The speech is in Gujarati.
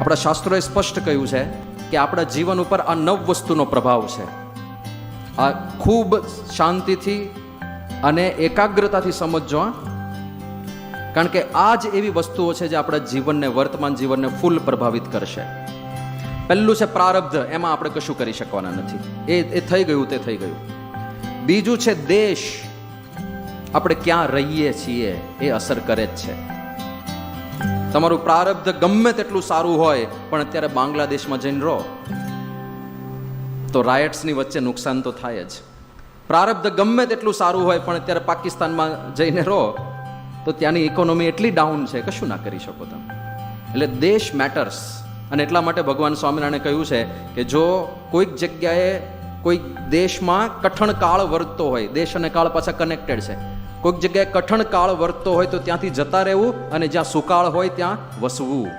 આપણા શાસ્ત્રોએ સ્પષ્ટ કહ્યું છે કે આપણા જીવન ઉપર આ 9 વસ્તુનો પ્રભાવ છે. આ ખૂબ શાંતિથી અને એકાગ્રતાથી સમજજો, કારણ કે આ જ એવી વસ્તુઓ છે જે આપણા જીવનને, વર્તમાન જીવનને ફૂલ પ્રભાવિત કરશે. પહેલું છે પ્રારબ્ધ, એમાં આપણે કશું કરી શકવાના નથી, એ થઈ ગયું તે થઈ ગયું. બીજું છે દેશ, આપણે ક્યાં રહીએ છીએ એ અસર કરે જ છે. તમારું પ્રારબ્ધ ગમે તેટલું સારું હોય પણ અત્યારે બાંગ્લાદેશમાં જઈને રહો તો રાયટ્સની વચ્ચે નુકસાન તો થાય જ. પ્રારબ્ધ ગમે તેટલું સારું હોય પણ અત્યારે પાકિસ્તાનમાં જઈને રહો તો ત્યાંની ઇકોનોમી એટલી ડાઉન છે, કશું ના કરી શકો તમે. એટલે દેશ મેટર્સ. અને એટલા માટે ભગવાન સ્વામિનારાયણે કહ્યું છે કે જો કોઈક જગ્યાએ કોઈક દેશમાં કઠણ કાળ વર્તતો હોય, દેશ અને કાળ પાછા કનેક્ટેડ છે, કોઈક જગ્યાએ કઠણ કાળ વર્તતો હોય તો ત્યાંથી જતા રહેવું અને જ્યાં સુકાળ હોય ત્યાં વસવું.